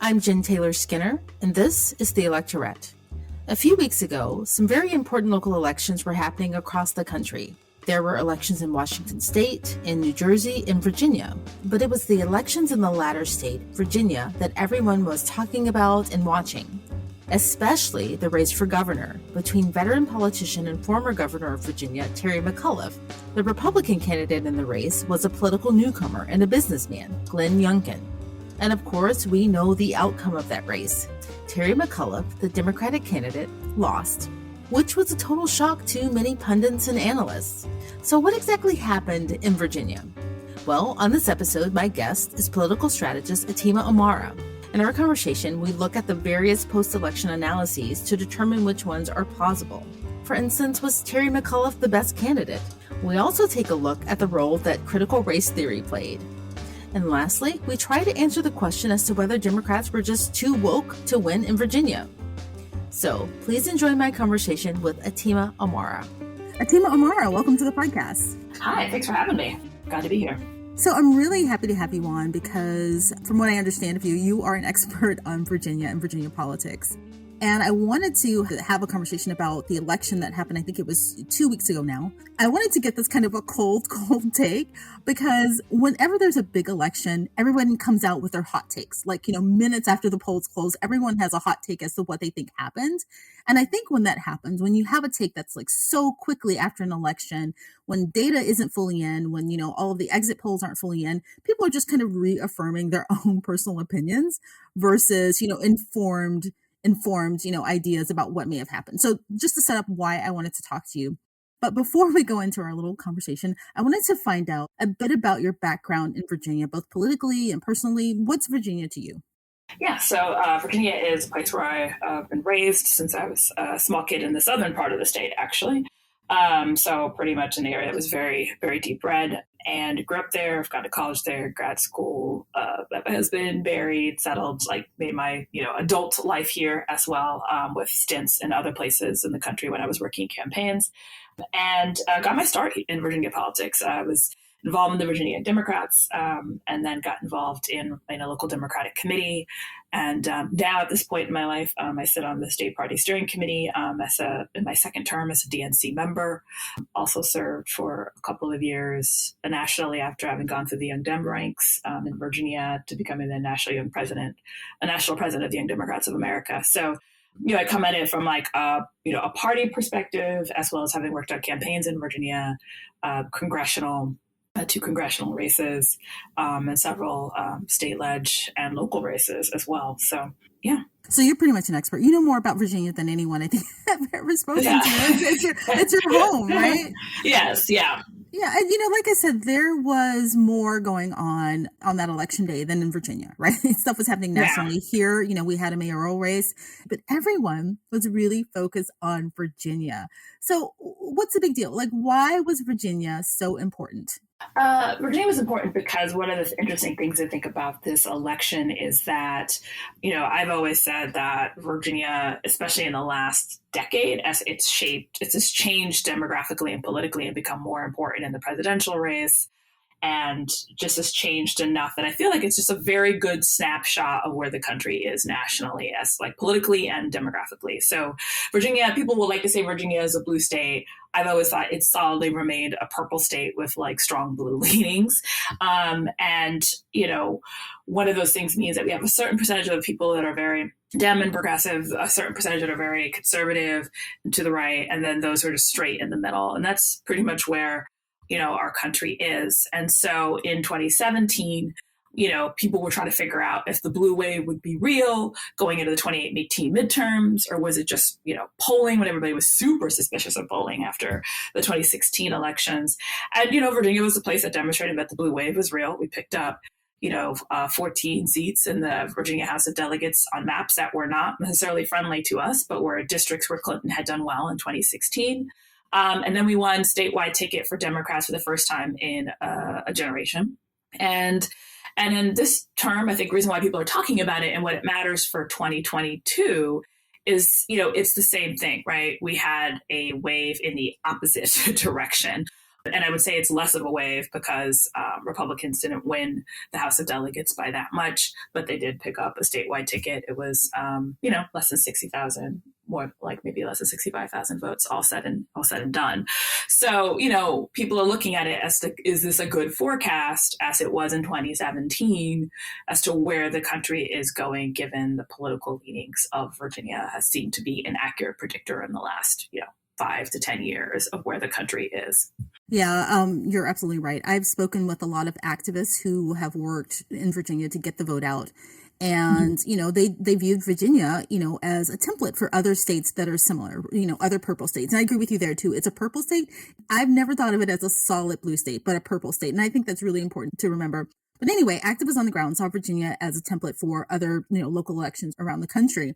I'm Jen Taylor Skinner, and this is the Electorette. A few weeks ago, some very important local elections were happening across the country. There were elections in Washington State, in New Jersey, and Virginia. But it was the elections in the latter state, Virginia, that everyone was talking about and watching. Especially the race for governor between veteran politician and former governor of Virginia, Terry McAuliffe. The Republican candidate in the race was a political newcomer and a businessman, Glenn Youngkin. And of course, we know the outcome of that race. Terry McAuliffe, the Democratic candidate, lost, which was a total shock to many pundits and analysts. So what exactly happened in Virginia? Well, on this episode, my guest is political strategist Atima Omara. In our conversation, we look at the various post-election analyses to determine which ones are plausible. For instance, was Terry McAuliffe the best candidate? We also take a look at the role that critical race theory played. And lastly, we try to answer the question as to whether Democrats were just too woke to win in Virginia. So please enjoy my conversation with Atima Omara. Atima Omara, welcome to the podcast. Hi, thanks for having me. Glad to be here. So I'm really happy to have you on because from what I understand of you, you are an expert on Virginia and Virginia politics. And I wanted to have a conversation about the election that happened, I think it was 2 weeks ago now. I wanted to get this kind of a cold take because whenever there's a big election, everyone comes out with their hot takes. Like, minutes after the polls close, everyone has a hot take as to what they think happened. And I think when that happens, when you have a take that's like so quickly after an election, when data isn't fully in, when, all of the exit polls aren't fully in, people are just kind of reaffirming their own personal opinions versus, informed, ideas about what may have happened. So just to set up why I wanted to talk to you. But before we go into our little conversation, I wanted to find out a bit about your background in Virginia, both politically and personally. What's Virginia to you? Yeah, so Virginia is a place where I've been raised since I was a small kid in the southern part of the state, actually. So pretty much an area that was very, very deep red, and grew up there. I've gone to college there, grad school, met my husband, married, settled, made my, adult life here as well, with stints in other places in the country when I was working campaigns, and got my start in Virginia politics. I was involved in the Virginia Democrats, and then got involved in a local Democratic committee. And now at this point in my life, I sit on the state party steering committee in my second term as a DNC member. Also served for a couple of years nationally after having gone through the Young Dem ranks in Virginia to becoming the national president of the Young Democrats of America. So, I come at it from a party perspective, as well as having worked on campaigns in Virginia, two congressional races, and several state ledge and local races as well. So, yeah. So you're pretty much an expert. You know more about Virginia than anyone I think I've ever spoken to. It's your home, right? Yes, yeah. Yeah, and like I said, there was more going on that election day than in Virginia, right? Stuff was happening nationally. Yeah. Here, we had a mayoral race, but everyone was really focused on Virginia. So what's the big deal? Why was Virginia so important? Virginia was important because one of the interesting things to think about this election is that, I've always said that Virginia, especially in the last decade, as it's changed demographically and politically and become more important in the presidential race, and just has changed enough that I feel like it's just a very good snapshot of where the country is nationally, as politically and demographically. So Virginia, people will like to say Virginia is a blue state. I've always thought it's solidly remained a purple state with strong blue leanings. And, one of those things means that we have a certain percentage of people that are very Dem and progressive, a certain percentage that are very conservative and to the right, and then those who are just straight in the middle. And that's pretty much where our country is. And so in 2017, people were trying to figure out if the blue wave would be real going into the 2018 midterms, or was it just, polling when everybody was super suspicious of polling after the 2016 elections. And, Virginia was a place that demonstrated that the blue wave was real. We picked up 14 seats in the Virginia House of Delegates on maps that were not necessarily friendly to us, but were districts where Clinton had done well in 2016. And then we won statewide ticket for Democrats for the first time in a generation. And in this term, I think the reason why people are talking about it and what it matters for 2022 is, it's the same thing, right? We had a wave in the opposite direction And I would say it's less of a wave because Republicans didn't win the House of Delegates by that much, but they did pick up a statewide ticket. It was, less than 60,000, more like maybe less than 65,000 votes, all said and done. So, people are looking at it as to, is this a good forecast, as it was in 2017, as to where the country is going, given the political leanings of Virginia has seemed to be an accurate predictor in the last, 5 to 10 years of where the country is. Yeah, you're absolutely right. I've spoken with a lot of activists who have worked in Virginia to get the vote out. And, they viewed Virginia, as a template for other states that are similar, other purple states. And I agree with you there, too. It's a purple state. I've never thought of it as a solid blue state, but a purple state. And I think that's really important to remember. But anyway, activists on the ground saw Virginia as a template for other, local elections around the country.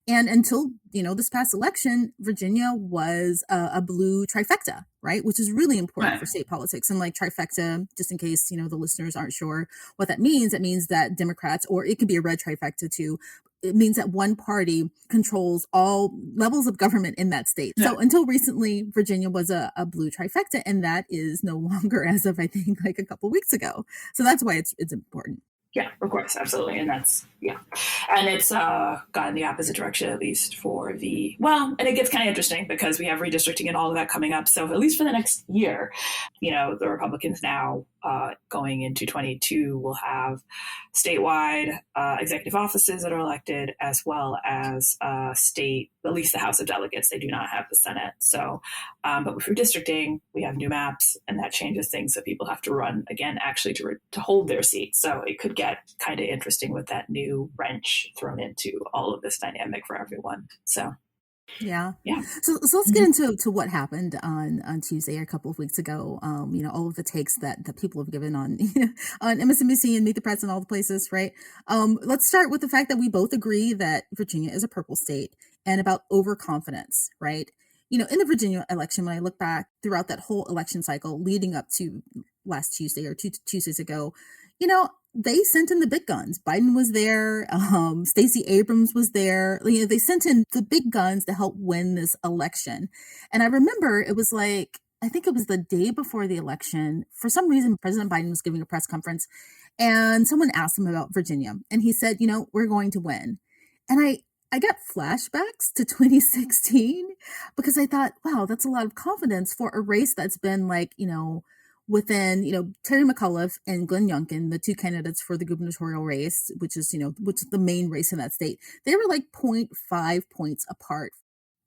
And until, this past election, Virginia was a blue trifecta, right? Which is really important for state politics. And like trifecta, just in case, the listeners aren't sure what that means, it means that Democrats, or it could be a red trifecta too, it means that one party controls all levels of government in that state. Yeah. So until recently, Virginia was a blue trifecta, and that is no longer, as of, I think, like a couple weeks ago. So that's why it's important. Yeah, of course, absolutely. And and it's gone the opposite direction, at least for and it gets kind of interesting because we have redistricting and all of that coming up. So at least for the next year, the Republicans now going into 22 will have statewide executive offices that are elected, as well as state, at least the House of Delegates. They do not have the Senate. So, but with redistricting, we have new maps, and that changes things. So people have to run again, actually, to hold their seats. So it could get kind of interesting with that new wrench thrown into all of this dynamic for everyone. So. Yeah. So let's get into what happened on Tuesday, a couple of weeks ago. All of the takes that people have given on on MSNBC and Meet the Press and all the places, right? Let's start with the fact that we both agree that Virginia is a purple state, and about overconfidence, right? In the Virginia election, when I look back throughout that whole election cycle leading up to last Tuesday or 2 Tuesdays ago, they sent in the big guns. Biden was there. Stacey Abrams was there. They sent in the big guns to help win this election. And I remember it was like, I think it was the day before the election. For some reason, President Biden was giving a press conference, and someone asked him about Virginia. And he said, we're going to win. And I got flashbacks to 2016 because I thought, wow, that's a lot of confidence for a race that's been like, within, Terry McAuliffe and Glenn Youngkin, the two candidates for the gubernatorial race, which is the main race in that state, they were like 0.5 points apart.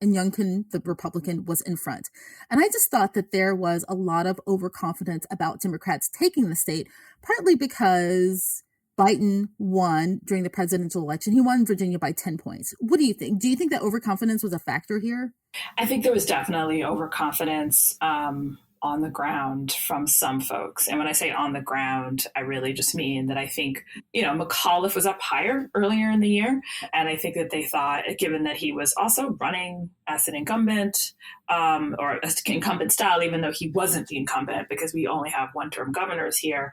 And Youngkin, the Republican, was in front. And I just thought that there was a lot of overconfidence about Democrats taking the state, partly because Biden won during the presidential election. He won Virginia by 10 points. What do you think? Do you think that overconfidence was a factor here? I think there was definitely overconfidence on the ground from some folks. And when I say on the ground, I really just mean that I think, McAuliffe was up higher earlier in the year. And I think that they thought, given that he was also running as an incumbent, or as incumbent style, even though he wasn't the incumbent, because we only have one-term governors here.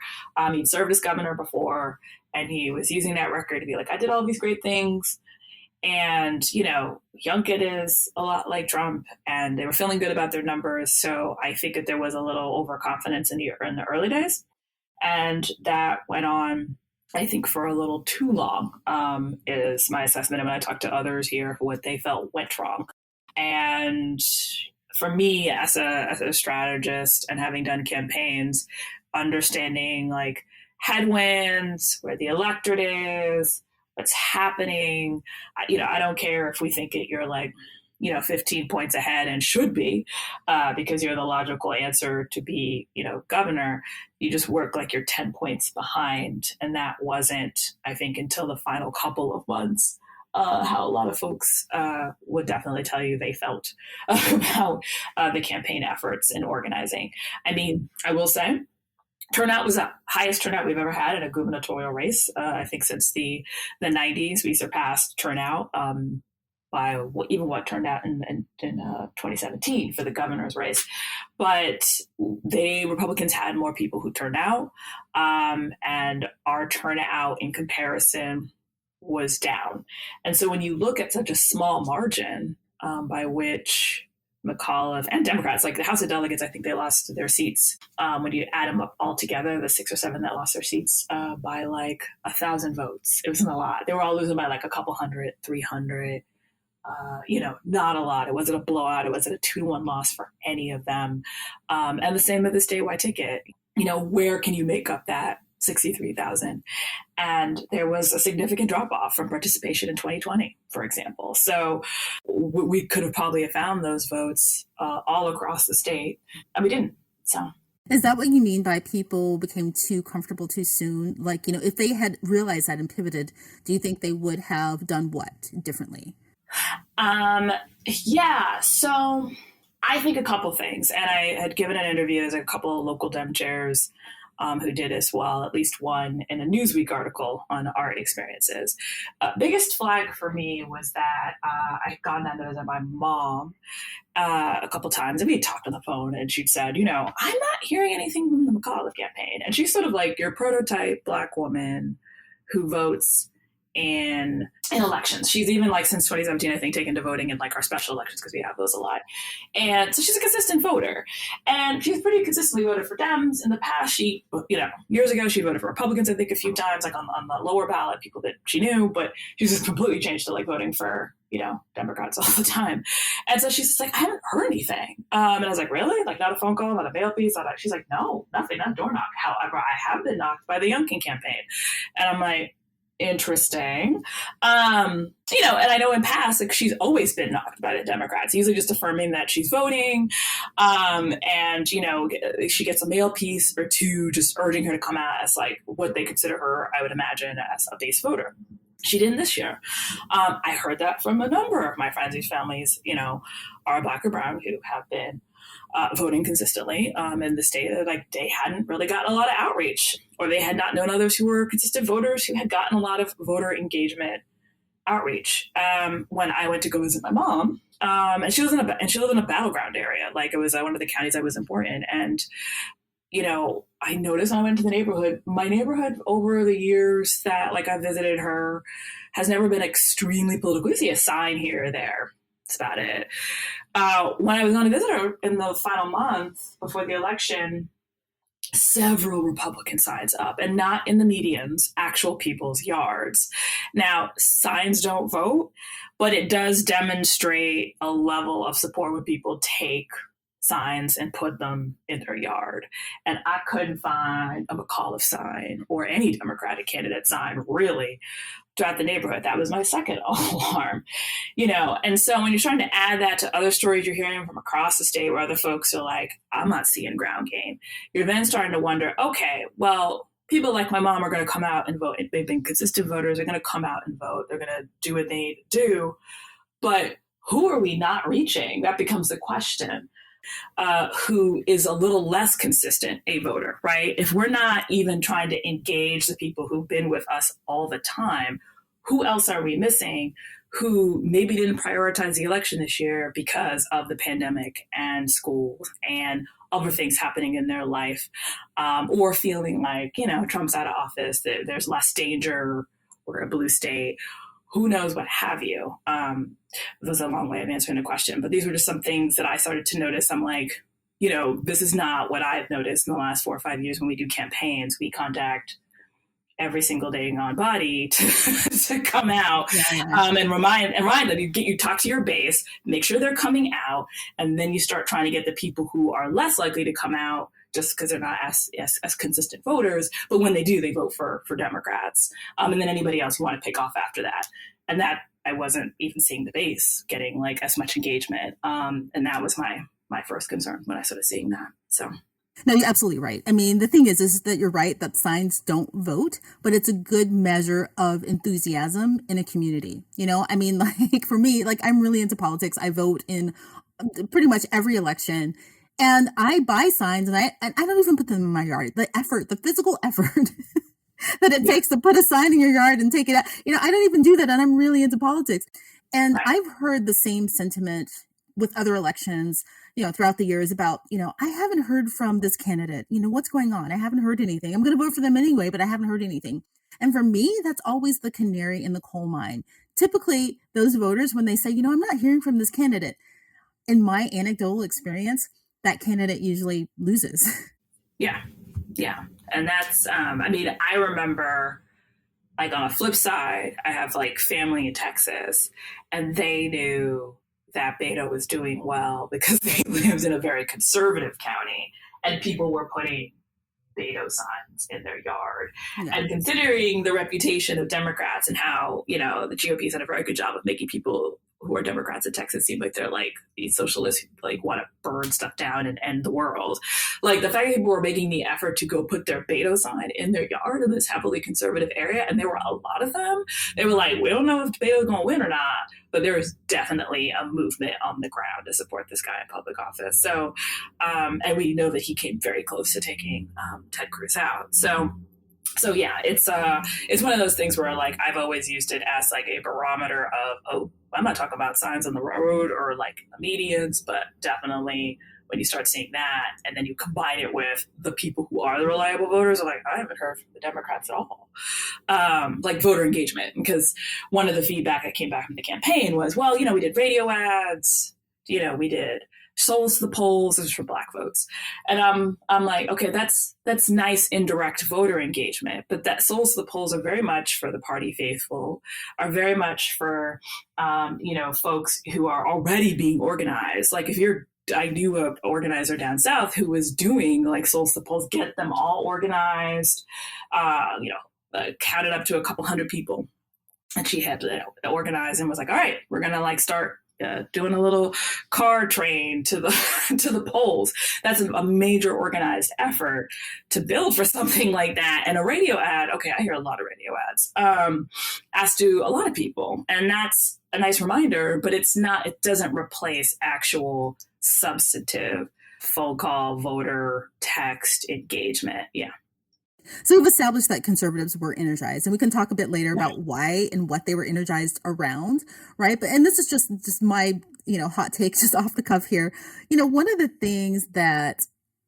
He'd served as governor before, and he was using that record to be like, I did all these great things. And, Youngkin is a lot like Trump, and they were feeling good about their numbers. So I think that there was a little overconfidence in the early days. And that went on, I think, for a little too long, is my assessment. And when I talked to others here, what they felt went wrong. And for me, as a strategist and having done campaigns, understanding like headwinds, where the electorate is, what's happening. I don't care if we think you're like, 15 points ahead and should be, because you're the logical answer to be, governor. You just work like you're 10 points behind. And that wasn't, I think, until the final couple of months, how a lot of folks would definitely tell you they felt about the campaign efforts and organizing. I mean, I will say, turnout was the highest turnout we've ever had in a gubernatorial race. I think since the 90s, we surpassed turnout by even what turned out in 2017 for the governor's race. But Republicans had more people who turned out, and our turnout in comparison was down. And so when you look at such a small margin by which McAuliffe, and Democrats, like the House of Delegates, I think they lost their seats. When you add them up all together, the 6 or 7 that lost their seats by like 1,000 votes. It wasn't a lot. They were all losing by like a couple hundred, 300. Not a lot. It wasn't a blowout. It wasn't a 2-1 loss for any of them. And the same with the statewide ticket. Where can you make up that 63,000? And there was a significant drop off from participation in 2020, for example. So we could have probably found those votes all across the state, and we didn't. So. Is that what you mean by people became too comfortable too soon? Like, if they had realized that and pivoted, do you think they would have done what differently? Yeah. So I think a couple things, and I had given an interview to a couple of local Dem chairs who did as well, at least one in a Newsweek article on our experiences. Biggest flag for me was that I had gone down to visit my mom a couple times, and we talked on the phone, and she'd said, I'm not hearing anything from the McAuliffe campaign. And she's sort of like your prototype Black woman who votes in elections. She's even like since 2017, I think, taken to voting in like our special elections because we have those a lot. And so she's a consistent voter, and she's pretty consistently voted for Dems in the past. She, years ago, she voted for Republicans, I think a few times, like on the lower ballot, people that she knew, but she's just completely changed to like voting for, Democrats all the time. And so she's just like, I haven't heard anything. And I was like, really? Like not a phone call, not a mail piece? She's like, no, nothing, not a door knock. However, I have been knocked by the Youngkin campaign. And I'm like, interesting. And I know in past, like she's always been knocked by the Democrats, usually just affirming that she's voting. And, she gets a mail piece or two, just urging her to come out as like what they consider her, I would imagine, as a base voter. She didn't this year. I heard that from a number of my friends whose families, are Black or brown, who have been voting consistently in the state. Like they hadn't really gotten a lot of outreach, or they had not known others who were consistent voters who had gotten a lot of voter engagement outreach. When I went to go visit my mom, and she lived in a battleground area, like it was one of the counties I was important. And I noticed when I went to the neighborhood, my neighborhood over the years that like I visited her has never been extremely political. You see a sign here or there. That's about it. When I was on a visit in the final month before the election, several Republican signs up, and not in the medians, actual people's yards. Now, signs don't vote, but it does demonstrate a level of support when people take signs and put them in their yard. And I couldn't find a McAuliffe sign or any Democratic candidate sign really throughout the neighborhood. That was my second alarm, And so when you're trying to add that to other stories you're hearing from across the state where other folks are like, I'm not seeing ground game, you're then starting to wonder, okay, well, people like my mom are going to come out and vote. They've been consistent voters. They're going to come out and vote. They're going to do what they need to do. But who are we not reaching? That becomes the question. Who is a little less consistent a voter, right? If we're not even trying to engage the people who've been with us all the time, who else are we missing who maybe didn't prioritize the election this year because of the pandemic and school and other things happening in their life, or feeling like, Trump's out of office, there's less danger, we're a blue state, who knows, what have you. It was a long way of answering the question, but these were just some things that I started to notice. I'm like, this is not what I've noticed in the last 4 or 5 years when we do campaigns. We contact every single day on body to come out and remind them. You talk to your base, make sure they're coming out, and then you start trying to get the people who are less likely to come out just because they're not as consistent voters. But when they do, they vote for Democrats. And then anybody else you want to pick off after that. And that I wasn't even seeing the base getting like as much engagement. And that was my first concern when I started seeing that. So. No, you're absolutely right. I mean, the thing is that you're right that signs don't vote, but it's a good measure of enthusiasm in a community. I mean, like for me, like I'm really into politics. I vote in pretty much every election. And I buy signs and I don't even put them in my yard. The physical effort that it takes to put a sign in your yard and take it out. I don't even do that. And I'm really into politics. And I've heard the same sentiment with other elections, throughout the years about, I haven't heard from this candidate. What's going on? I haven't heard anything. I'm going to vote for them anyway, but I haven't heard anything. And for me, that's always the canary in the coal mine. Typically, those voters, when they say, I'm not hearing from this candidate, in my anecdotal experience, that candidate usually loses. Yeah. Yeah. And that's, I mean, I remember, like, on a flip side, I have like family in Texas, and they knew that Beto was doing well because they lived in a very conservative county, and people were putting Beto signs in their yard. Yeah. And considering the reputation of Democrats and how, the GOP's done a very good job of making people who are Democrats in Texas seem like they're like these socialists who like want to burn stuff down and end the world. Like, the fact that people were making the effort to go put their Beto sign in their yard in this heavily conservative area, and there were a lot of them, they were like, we don't know if Beto's going to win or not, but there is definitely a movement on the ground to support this guy in public office. So, and we know that he came very close to taking Ted Cruz out. So yeah, it's one of those things where, like, I've always used it as like a barometer of, oh, I'm not talking about signs on the road or like medians, but definitely when you start seeing that, and then you combine it with the people who are the reliable voters, are like, I haven't heard from the Democrats at all. Like voter engagement, because one of the feedback that came back from the campaign was, well, we did radio ads, we did souls to the polls. This is for Black votes. And I'm like, okay, that's nice indirect voter engagement, but that souls to the polls are very much for the party faithful, are very much for, folks who are already being organized. Like, I knew an organizer down south who was doing like souls to the polls, get them all organized, counted up to a couple hundred people. And she had to organize and was like, all right, we're going to like start doing a little car train to the polls. That's a major organized effort to build for something like that. And a radio ad, okay, I hear a lot of radio ads, as do a lot of people. And that's a nice reminder, but it doesn't replace actual substantive phone call, voter, text engagement. Yeah. So we've established that conservatives were energized, and we can talk a bit later about why and what they were energized around, right? And this is just my, hot take just off the cuff here. One of the things that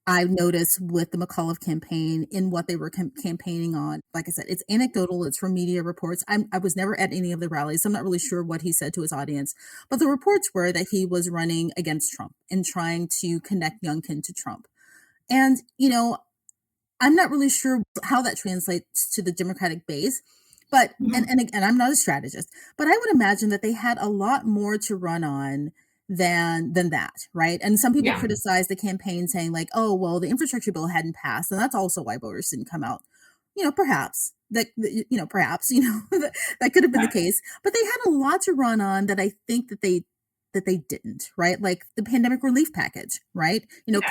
I noticed with the McAuliffe campaign in what they were campaigning on, like I said, it's anecdotal, it's from media reports. I was never at any of the rallies, so I'm not really sure what he said to his audience, but the reports were that he was running against Trump and trying to connect Youngkin to Trump. And, I'm not really sure how that translates to the Democratic base, but and I'm not a strategist, but I would imagine that they had a lot more to run on than that, right? And some people criticize the campaign, saying like, oh, well, the infrastructure bill hadn't passed, and that's also why voters didn't come out. Perhaps that that could have been the case, but they had a lot to run on that I think that they didn't, right? Like the pandemic relief package, right?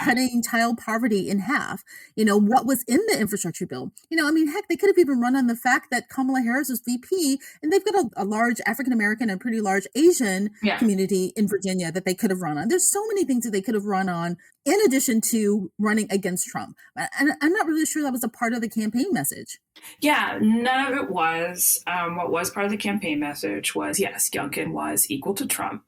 Cutting child poverty in half, what was in the infrastructure bill. Heck, they could have even run on the fact that Kamala Harris was VP, and they've got a large African-American and pretty large Asian community in Virginia that they could have run on. There's so many things that they could have run on in addition to running against Trump. And I'm not really sure that was a part of the campaign message. Yeah, none of it was. What was part of the campaign message was, yes, Youngkin was equal to Trump.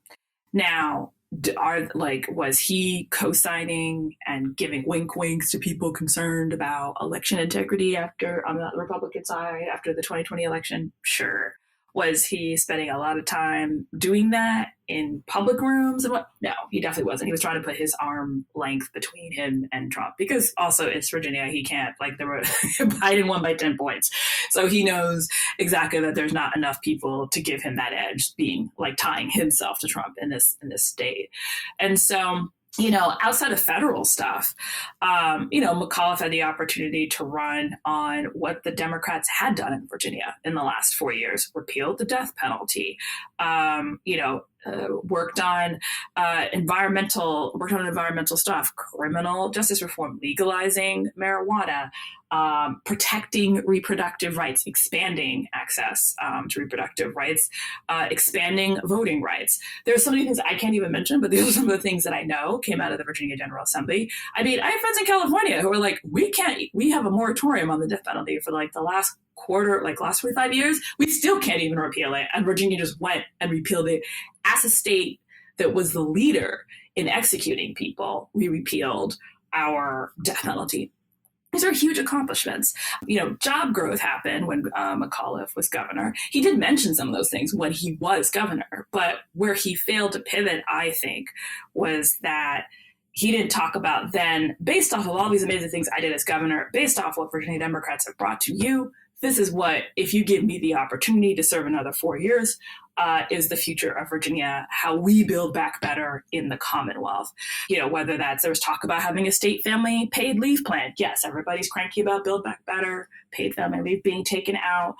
Now, was he co-signing and giving wink winks to people concerned about election integrity on the Republican side after the 2020 election? Sure. Was he spending a lot of time doing that in public rooms and what? No, he definitely wasn't. He was trying to put his arm length between him and Trump, because also it's Virginia. He can't, Biden won by 10 points. So he knows exactly that there's not enough people to give him that edge, being like tying himself to Trump in this state. And so, outside of federal stuff, McAuliffe had the opportunity to run on what the Democrats had done in Virginia in the last 4 years, repealed the death penalty, worked on environmental stuff, criminal justice reform, legalizing marijuana, protecting reproductive rights, expanding access to reproductive rights, expanding voting rights. There's so many things I can't even mention, but these are some of the things that I know came out of the Virginia General Assembly. I have friends in California who are like, we have a moratorium on the death penalty for like the last 45 years. We still can't even repeal it. And Virginia just went and repealed it. As a state that was the leader in executing people, we repealed our death penalty. These are huge accomplishments. Job growth happened when McAuliffe was governor. He did mention some of those things when he was governor, but where he failed to pivot, I think, was that he didn't talk about then, based off of all these amazing things I did as governor, based off what Virginia Democrats have brought to you, this is what, if you give me the opportunity to serve another 4 years, is the future of Virginia, how we build back better in the Commonwealth. Whether there was talk about having a state family paid leave plan. Yes, everybody's cranky about Build Back Better, paid family leave being taken out.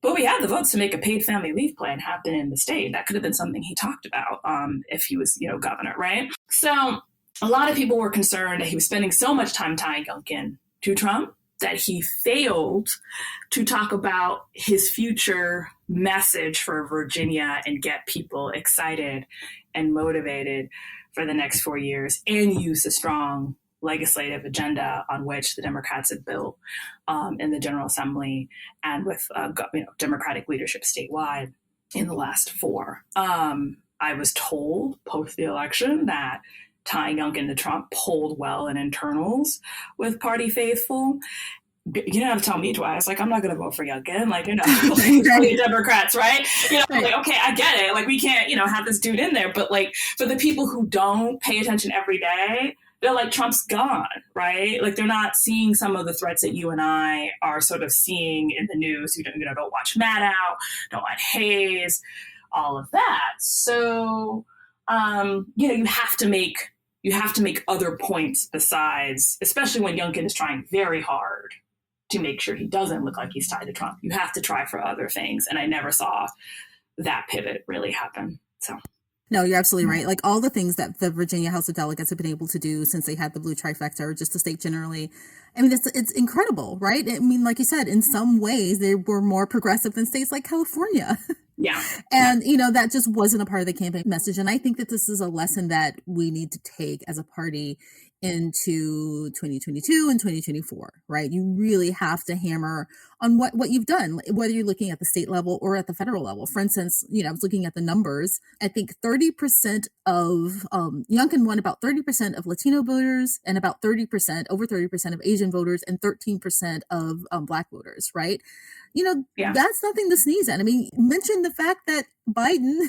But we had the votes to make a paid family leave plan happen in the state. That could have been something he talked about if he was, governor, right? So a lot of people were concerned that he was spending so much time tying Youngkin to Trump that he failed to talk about his future message for Virginia and get people excited and motivated for the next 4 years, and use a strong legislative agenda on which the Democrats had built in the General Assembly and with Democratic leadership statewide in the last 4. I was told post the election that tying Youngkin to Trump polled well in internals with party faithful. You don't have to tell me twice. I'm not going to vote for Youngkin. Democrats, right? Okay, I get it. We can't, have this dude in there. But for the people who don't pay attention every day, they're like, Trump's gone, right? They're not seeing some of the threats that you and I are sort of seeing in the news. Don't watch Maddow, don't watch Hayes, all of that. So, you have to make other points besides, especially when Youngkin is trying very hard to make sure he doesn't look like he's tied to Trump. You have to try for other things. And I never saw that pivot really happen. So. No, you're absolutely right. All the things that the Virginia House of Delegates have been able to do since they had the blue trifecta, or just the state generally, I mean, it's incredible, right? I mean, like you said, in some ways they were more progressive than states like California. Yeah. And, that just wasn't a part of the campaign message. And I think that this is a lesson that we need to take as a party into 2022 and 2024, right? You really have to hammer on what you've done, whether you're looking at the state level or at the federal level. For instance, I was looking at the numbers. I think 30% of Youngkin won about 30% of Latino voters, and about over 30% of Asian voters, and 13% of Black voters, right? That's nothing to sneeze at. I mean, mention the fact that Biden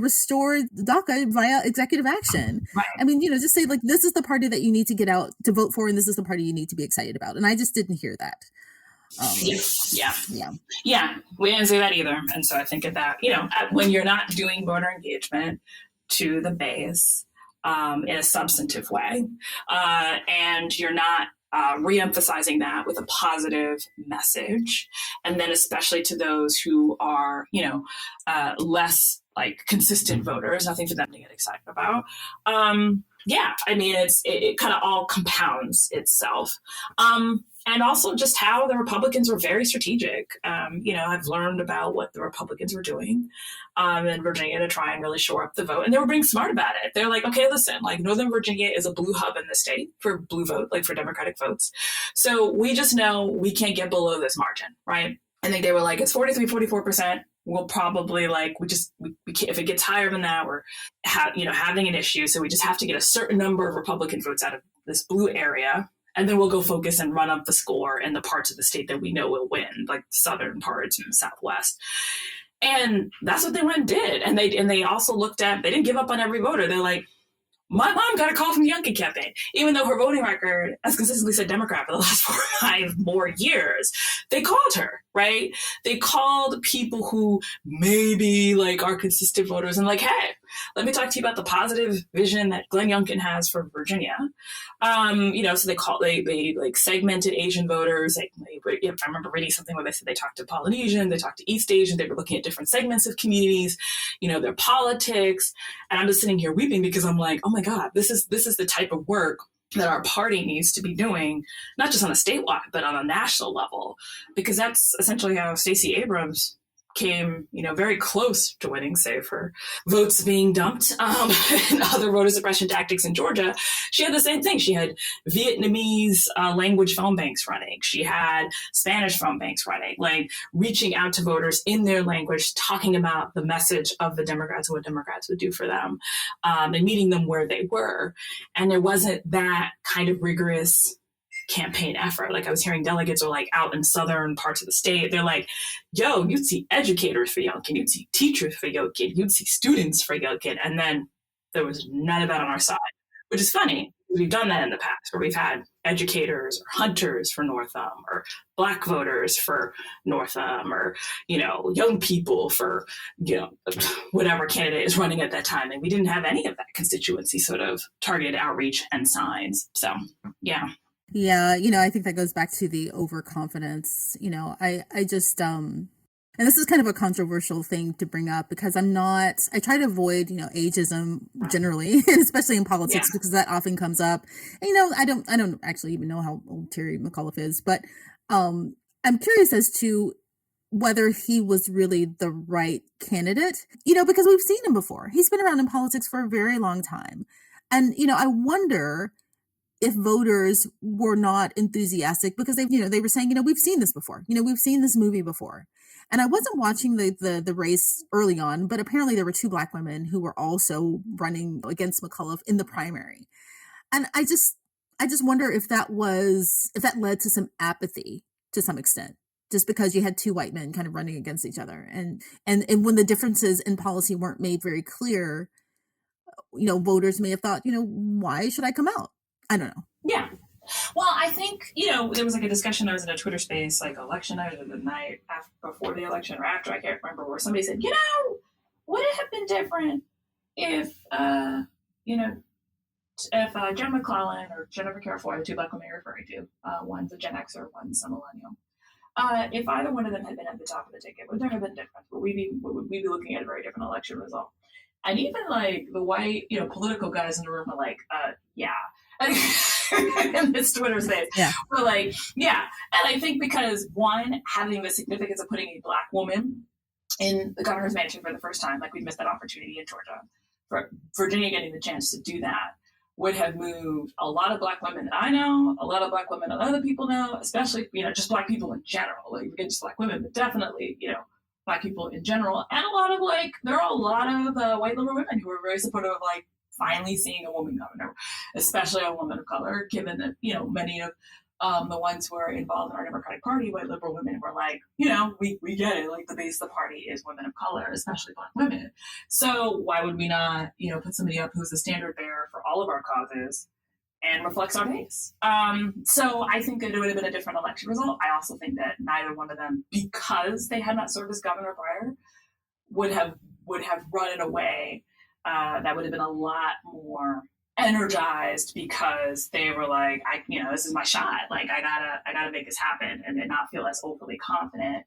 restored DACA via executive action. Right. I mean, just say this is the party that you need to get out to vote for, and this is the party you need to be excited about. And I just didn't hear that. Yeah. We didn't say that either. And so I think that, when you're not doing voter engagement to the base in a substantive way, and you're not reemphasizing that with a positive message, and then especially to those who are, less consistent voters, nothing for them to get excited about. I mean, it kind of all compounds itself. And also just how the Republicans were very strategic. I've learned about what the Republicans were doing in Virginia to try and really shore up the vote. And they were being smart about it. They're like, okay, listen, Northern Virginia is a blue hub in the state for blue vote, for Democratic votes. So we just know we can't get below this margin, right? I think they were like, it's 44%. We'll probably if it gets higher than that, we're having an issue. So we just have to get a certain number of Republican votes out of this blue area. And then we'll go focus and run up the score in the parts of the state that we know will win, like the southern parts and the Southwest. And that's what they went and did. And they also looked at, they didn't give up on every voter. They're like, my mom got a call from the Youngkin campaign, even though her voting record has consistently said Democrat for the last 4 or 5 more years. They called her, right? They called people who maybe are consistent voters and hey, let me talk to you about the positive vision that Glenn Youngkin has for Virginia. So they segmented Asian voters. I remember reading something where they said they talked to Polynesian, they talked to East Asian, they were looking at different segments of communities, their politics. And I'm just sitting here weeping because I'm like, oh my God, this is the type of work that our party needs to be doing, not just on a statewide, but on a national level, because that's essentially how Stacey Abrams came, very close to winning, save her votes being dumped and other voter suppression tactics in Georgia. She had the same thing. She had Vietnamese language phone banks running. She had Spanish phone banks running, reaching out to voters in their language, talking about the message of the Democrats and what Democrats would do for them, and meeting them where they were. And there wasn't that kind of rigorous campaign effort. Like I was hearing delegates are like out in southern parts of the state. They're like, yo, you'd see educators for Youngkin, you'd see teachers for Youngkin, you'd see students for Youngkin. And then there was none of that on our side, which is funny. We've done that in the past where we've had educators or hunters for Northam or Black voters for Northam or, young people for, whatever candidate is running at that time. And we didn't have any of that constituency sort of targeted outreach and signs. So, yeah. Yeah, I think that goes back to the overconfidence. I just and this is kind of a controversial thing to bring up because I try to avoid, ageism generally, and especially in politics because that often comes up. And, I don't actually even know how old Terry McAuliffe is, but I'm curious as to whether he was really the right candidate, because we've seen him before. He's been around in politics for a very long time. And, I wonder if voters were not enthusiastic because they were saying, we've seen this before, we've seen this movie before. And I wasn't watching the race early on, but apparently there were two Black women who were also running against McAuliffe in the primary. And I just wonder if that led to some apathy to some extent, just because you had two white men kind of running against each other. And when the differences in policy weren't made very clear, voters may have thought, why should I come out? I don't know. Yeah. Well, I think, there was like a discussion. I was in a Twitter space, like election night or the night before the election or after, I can't remember, where somebody said, would it have been different if, if Jen McClellan or Jennifer Carroll, the two Black women you're referring to, one's a Gen Xer, one's a millennial, if either one of them had been at the top of the ticket, would there have been difference? Would we be looking at a very different election result? And even like the white, political guys in the room are like, yeah. In this Twitter space, we're like, yeah. And I think because one, having the significance of putting a Black woman in the governor's mansion for the first time, like we missed that opportunity in Georgia, for Virginia getting the chance to do that would have moved a lot of Black women that I know, a lot of Black women that other people know, especially, just Black people in general, like forget just Black women, but definitely, Black people in general. And a lot of there are a lot of white liberal women who are very supportive of finally seeing a woman governor, especially a woman of color, given that, many of the ones who are involved in our Democratic Party, white liberal women, were like, we get it. Like the base of the party is women of color, especially Black women. So why would we not, put somebody up who's the standard bearer for all of our causes and reflects our base? So I think that it would have been a different election result. I also think that neither one of them, because they had not served as governor prior, would have run in a way that would have been a lot more energized because they were like, this is my shot. Like I gotta make this happen, and then not feel as overly confident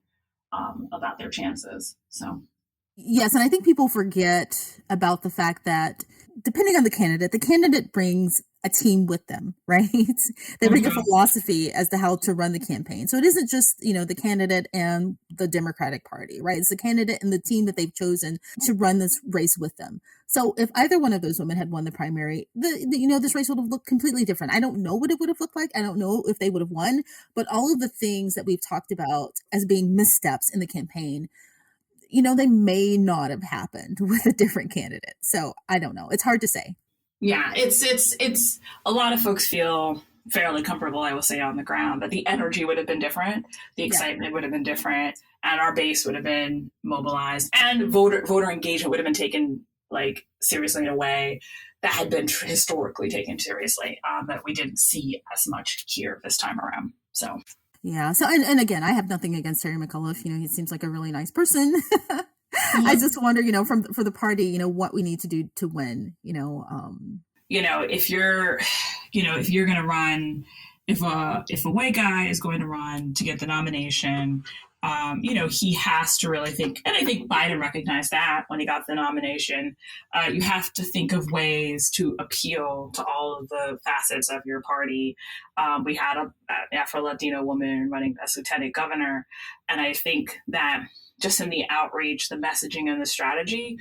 about their chances. So yes, and I think people forget about the fact that depending on the candidate brings a team with them, right? They bring a philosophy as to how to run the campaign. So it isn't just, the candidate and the Democratic Party, right? It's the candidate and the team that they've chosen to run this race with them. So if either one of those women had won the primary, this race would have looked completely different. I don't know what it would have looked like. I don't know if they would have won, but all of the things that we've talked about as being missteps in the campaign, they may not have happened with a different candidate. So I don't know. It's hard to say. Yeah, it's a lot of folks feel fairly comfortable, I will say, on the ground, but the energy would have been different. The excitement would have been different, and our base would have been mobilized, and voter engagement would have been taken seriously in a way that had been historically taken seriously, that we didn't see as much here this time around. So. Yeah. So, and again, I have nothing against Terry McAuliffe. He seems like a really nice person. I just wonder, for the party, what we need to do to win, if you're going to run, if a white guy is going to run to get the nomination, he has to really think, and I think Biden recognized that when he got the nomination. You have to think of ways to appeal to all of the facets of your party. We had an Afro-Latino woman running as lieutenant governor, and I think that just in the outreach, the messaging, and the strategy,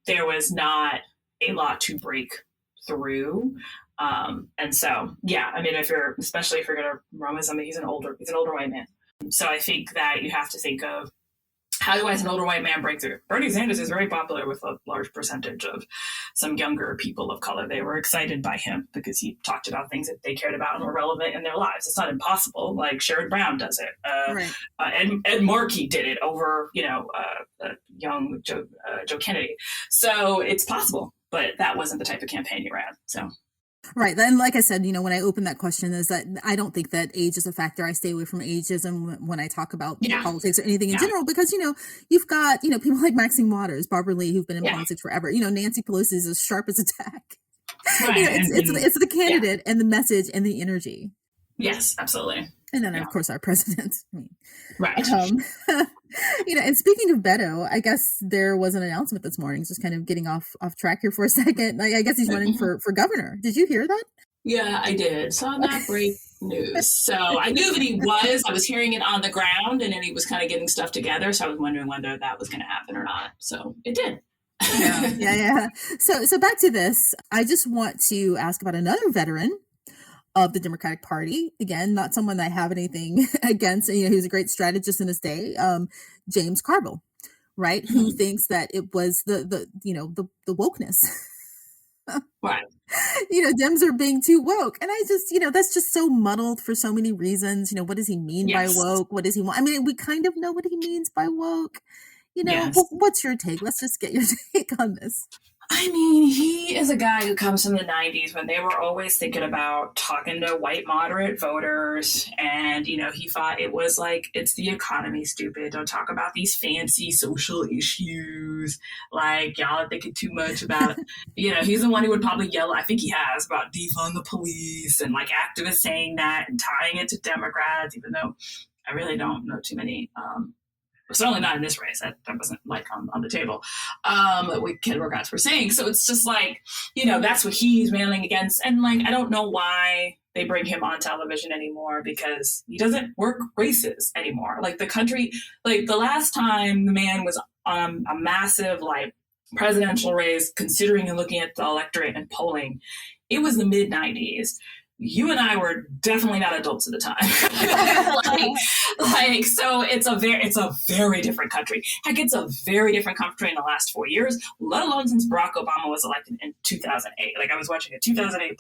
there was not a lot to break through. And so, especially if you're going to run with somebody, he's an older white man. So I think that you have to think of how do I, as an older white man, break through? Bernie Sanders is very popular with a large percentage of some younger people of color. They were excited by him because he talked about things that they cared about and were relevant in their lives. It's not impossible. Like Sherrod Brown does it. Right. Ed Markey did it over, young Joe Kennedy. So it's possible, but that wasn't the type of campaign he ran. So. Right. And like I said, when I open that question is that I don't think that age is a factor. I stay away from ageism when I talk about politics or anything in general, because, you've got, people like Maxine Waters, Barbara Lee, who've been in politics forever. Nancy Pelosi is as sharp as a tack. Right. It's the candidate and the message and the energy. Yes, absolutely. And then, of course, our president. Right. And speaking of Beto, I guess there was an announcement this morning, just kind of getting off track here for a second. I guess he's running for governor. Did you hear that? Yeah, I did. Saw that break news. So I knew that he was. I was hearing it on the ground, and then he was kind of getting stuff together. So I was wondering whether that was going to happen or not. So it did. Yeah. So back to this. I just want to ask about another veteran of the Democratic Party. Again, not someone I have anything against. He was a great strategist in his day, James Carville, right? Who thinks that it was the wokeness. Right. Dems are being too woke. And I just, that's just so muddled for so many reasons. What does he mean by woke? What does he want? I mean, we kind of know what he means by woke. What's your take? Let's just get your take on this. I mean, he is a guy who comes from the 90s when they were always thinking about talking to white moderate voters. And, he thought it was like, it's the economy, stupid. Don't talk about these fancy social issues. Like, y'all are thinking too much about, he's the one who would probably yell, I think he has, about defund the police and like activists saying that and tying it to Democrats, even though I really don't know too many certainly not in this race. That wasn't like on the table. What Ken Rogatz were saying. So it's just like, that's what he's railing against. And like, I don't know why they bring him on television anymore, because he doesn't work races anymore. Like the country, like the last time the man was on a massive like presidential race, considering and looking at the electorate and polling, it was the mid 90s. You and I were definitely not adults at the time. So it's a very different country. Heck, it's a very different country in the last 4 years, let alone since Barack Obama was elected in 2008. Like I was watching a 2008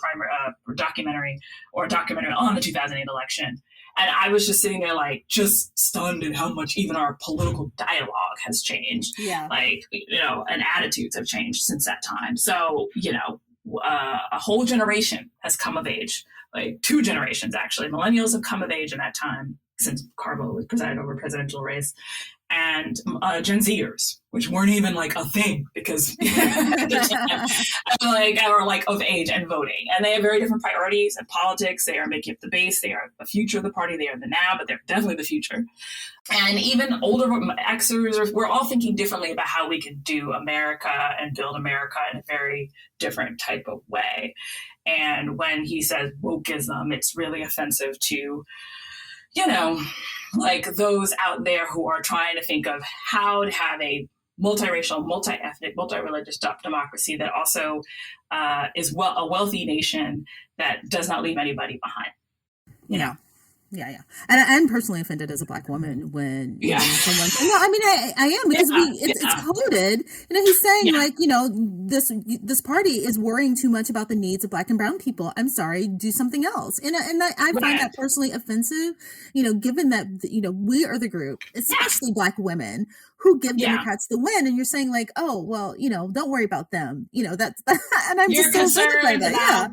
documentary on the 2008 election. And I was just sitting there like just stunned at how much even our political dialogue has changed. Yeah. And attitudes have changed since that time. So, a whole generation has come of age, like 2 generations, actually. Millennials have come of age in that time since Carville was presided over a presidential race. And Gen Zers, which weren't even like a thing because are like of age and voting. And they have very different priorities in politics. They are making up the base. They are the future of the party. They are the now, but they're definitely the future. And even older Xers, we're all thinking differently about how we can do America and build America in a very different type of way. And when he says wokeism, it's really offensive to, like those out there who are trying to think of how to have a multiracial, multi-ethnic, multi-religious democracy that also is a wealthy nation that does not leave anybody behind. Yeah. And I'm personally offended as a Black woman when someone. No, I mean I am, because it's coded. He's saying this party is worrying too much about the needs of Black and brown people. I'm sorry, do something else. And I find that personally offensive. Given that we are the group, especially Black women, who give Democrats the win, and you're saying like, oh well, don't worry about them. That's and I'm just so offended by that. Yeah.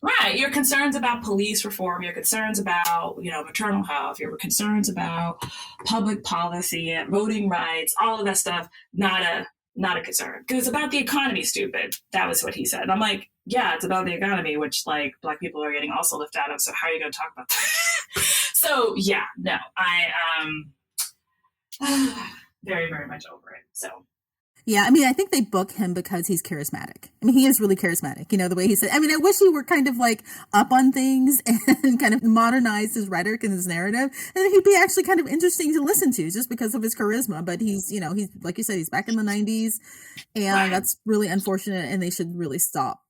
Right. Your concerns about police reform, your concerns about, maternal health, your concerns about public policy, voting rights, all of that stuff, not a concern. Because it's about the economy, stupid. That was what he said. And I'm like, yeah, it's about the economy, which like Black people are getting also left out of. So how are you going to talk about that? So yeah, no, very, very much over it. So. Yeah, I mean, I think they book him because he's charismatic. I mean, he is really charismatic, the way he said. I mean, I wish he were kind of like up on things and kind of modernized his rhetoric and his narrative. And he'd be actually kind of interesting to listen to just because of his charisma. But he's, he's, like you said, he's back in the 90s. And that's really unfortunate. And they should really stop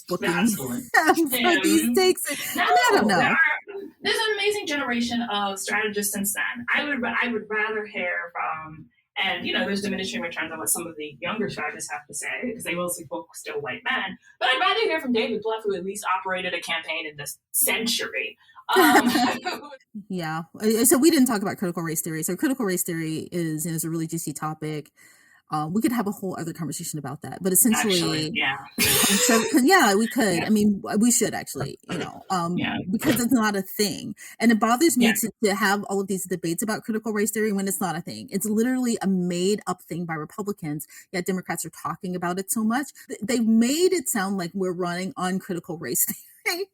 booking these takes. I don't know. There's an amazing generation of strategists since then. I would rather hear from And, there's diminishing returns on what some of the younger strategists have to say, because they will see folks still white men. But I'd rather hear from David Bluff, who at least operated a campaign in this century. Yeah. So we didn't talk about critical race theory. So critical race theory is a really juicy topic. We could have a whole other conversation about that, but essentially, actually, yeah, yeah, we could. Yeah. I mean, we should actually, because it's not a thing, and it bothers me to have all of these debates about critical race theory when it's not a thing. It's literally a made-up thing by Republicans. Yet Democrats are talking about it so much. They've made it sound like we're running on critical race theory,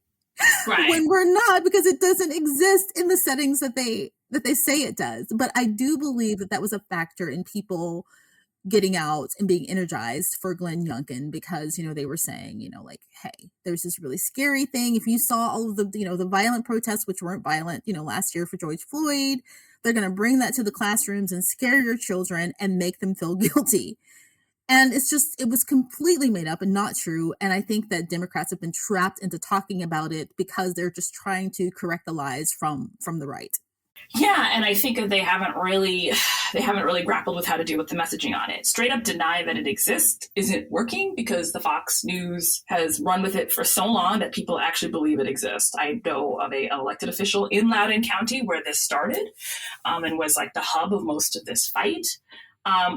right, when we're not, because it doesn't exist in the settings that they say it does. But I do believe that was a factor in people getting out and being energized for Glenn Youngkin, because, they were saying, like, hey, there's this really scary thing. If you saw all of the, the violent protests, which weren't violent, last year for George Floyd, they're going to bring that to the classrooms and scare your children and make them feel guilty. And it was completely made up and not true. And I think that Democrats have been trapped into talking about it because they're just trying to correct the lies from the right. Yeah, and I think that they haven't really grappled with how to deal with the messaging on it. Straight up deny that it exists isn't working, because the Fox News has run with it for so long that people actually believe it exists. I know of an elected official in Loudoun County where this started, and was like the hub of most of this fight,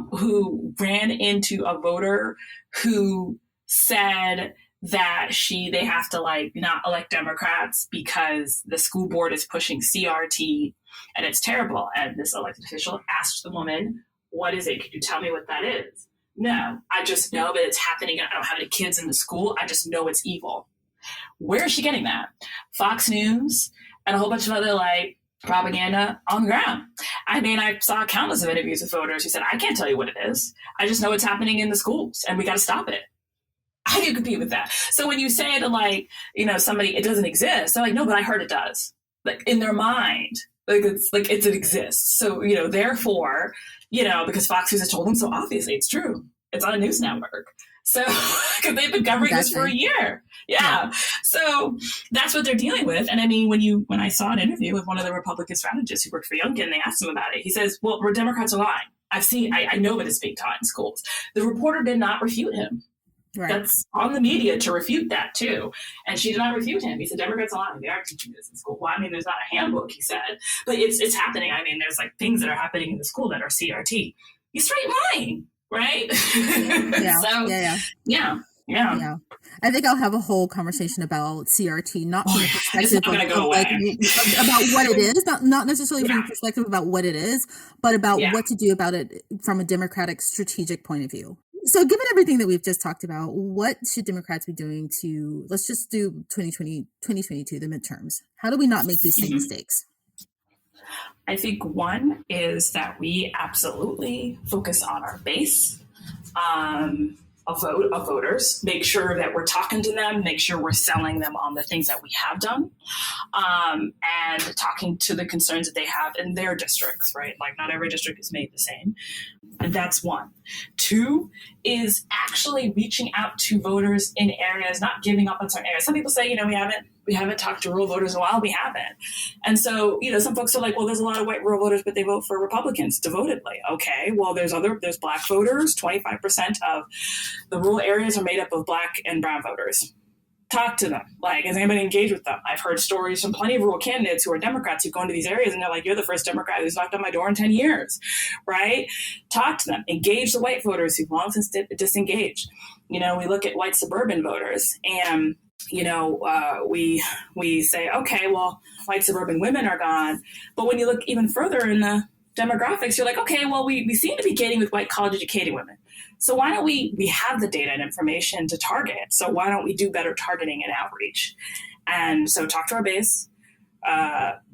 who ran into a voter who said that they have to not elect Democrats because the school board is pushing CRT and it's terrible. And this elected official asked the woman, "What is it? Can you tell me what that is?" "No, I just know that it's happening. I don't have any kids in the school. I just know it's evil." Where is she getting that? Fox News and a whole bunch of other propaganda on the ground. I mean, I saw countless of interviews with voters who said, "I can't tell you what it is. I just know it's happening in the schools and we got to stop it." How do you compete with that? So when you say to somebody, "It doesn't exist," they're like, "No, but I heard it does." In their mind, it exists. So, therefore, because Fox News has told them, so obviously it's true. It's on a news network. So, because they've been covering this for a year. Yeah. So that's what they're dealing with. And I mean, when I saw an interview with one of the Republican strategists who worked for Youngkin, they asked him about it. He says, "Well, Democrats are lying. I know that it's being taught in schools." The reporter did not refute him. Right. That's on the media to refute that too. And she did not refute him. He said, "Democrats are lying. They are teaching this in school." Well, I mean, there's not a handbook, he said, but it's happening. I mean, there's things that are happening in the school that are CRT. He's straight lying, right? Yeah. So, yeah. I think I'll have a whole conversation about CRT, not from the perspective of about what it is, not necessarily from the perspective about what it is, but about what to do about it from a democratic strategic point of view. So given everything that we've just talked about, what should Democrats be doing let's just do 2022, the midterms? How do we not make these same mistakes? I think one is that we absolutely focus on our base of voters, make sure that we're talking to them, make sure we're selling them on the things that we have done, and talking to the concerns that they have in their districts, right? Not every district is made the same. And that's one. Two is actually reaching out to voters in areas, not giving up on certain areas. Some people say, we haven't talked to rural voters in a while. We haven't. And so, some folks are like, well, there's a lot of white rural voters, but they vote for Republicans devotedly. Okay, well, there's Black voters. 25% of the rural areas are made up of Black and brown voters. Talk to them. Has anybody engaged with them? I've heard stories from plenty of rural candidates who are Democrats who go into these areas and they're like, "You're the first Democrat who's knocked on my door in 10 years, right?" Talk to them. Engage the white voters who've long since disengaged. We look at white suburban voters and, we say, okay, well, white suburban women are gone. But when you look even further in the demographics, you're like, okay, well, we seem to be gaining with white college-educated women. So why don't we have the data and information to target? So why don't we do better targeting and outreach? And so talk to our base,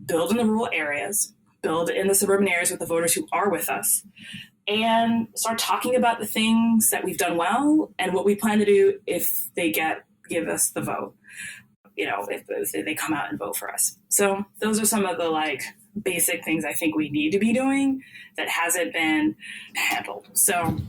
build in the rural areas, build in the suburban areas with the voters who are with us, and start talking about the things that we've done well and what we plan to do if they give us the vote, if they come out and vote for us. So those are some of the basic things I think we need to be doing that hasn't been handled. So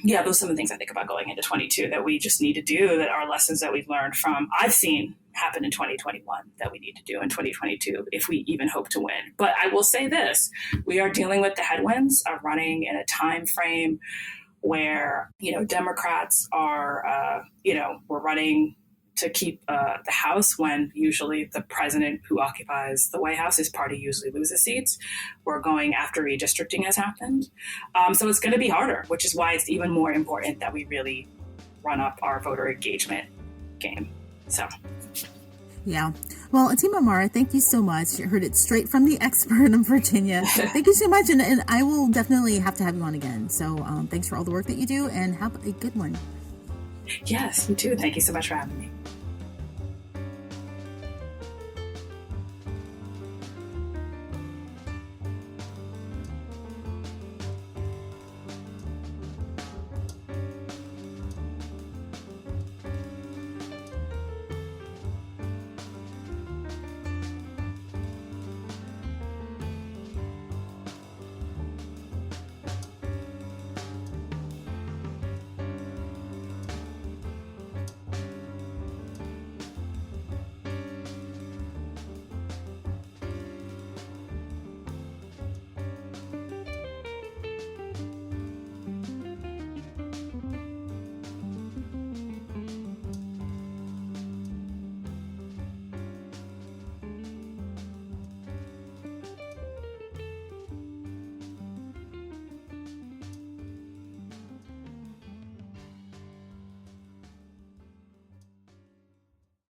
those are some of the things I think about going into 22 that we just need to do, that are lessons that we've learned from. I've seen happened in 2021 that we need to do in 2022 if we even hope to win. But I will say this, we are dealing with the headwinds of running in a time frame where, Democrats are, we're running to keep the House when usually the president who occupies the White House, his party usually loses seats. We're going after redistricting has happened. So it's going to be harder, which is why it's even more important that we really run up our voter engagement game. So. Yeah. Well, Atima Omara, thank you so much. You heard it straight from the expert in Virginia. Thank you so much. And I will definitely have to have you on again. So thanks for all the work that you do and have a good one. Yes, you too. Thank you so much for having me.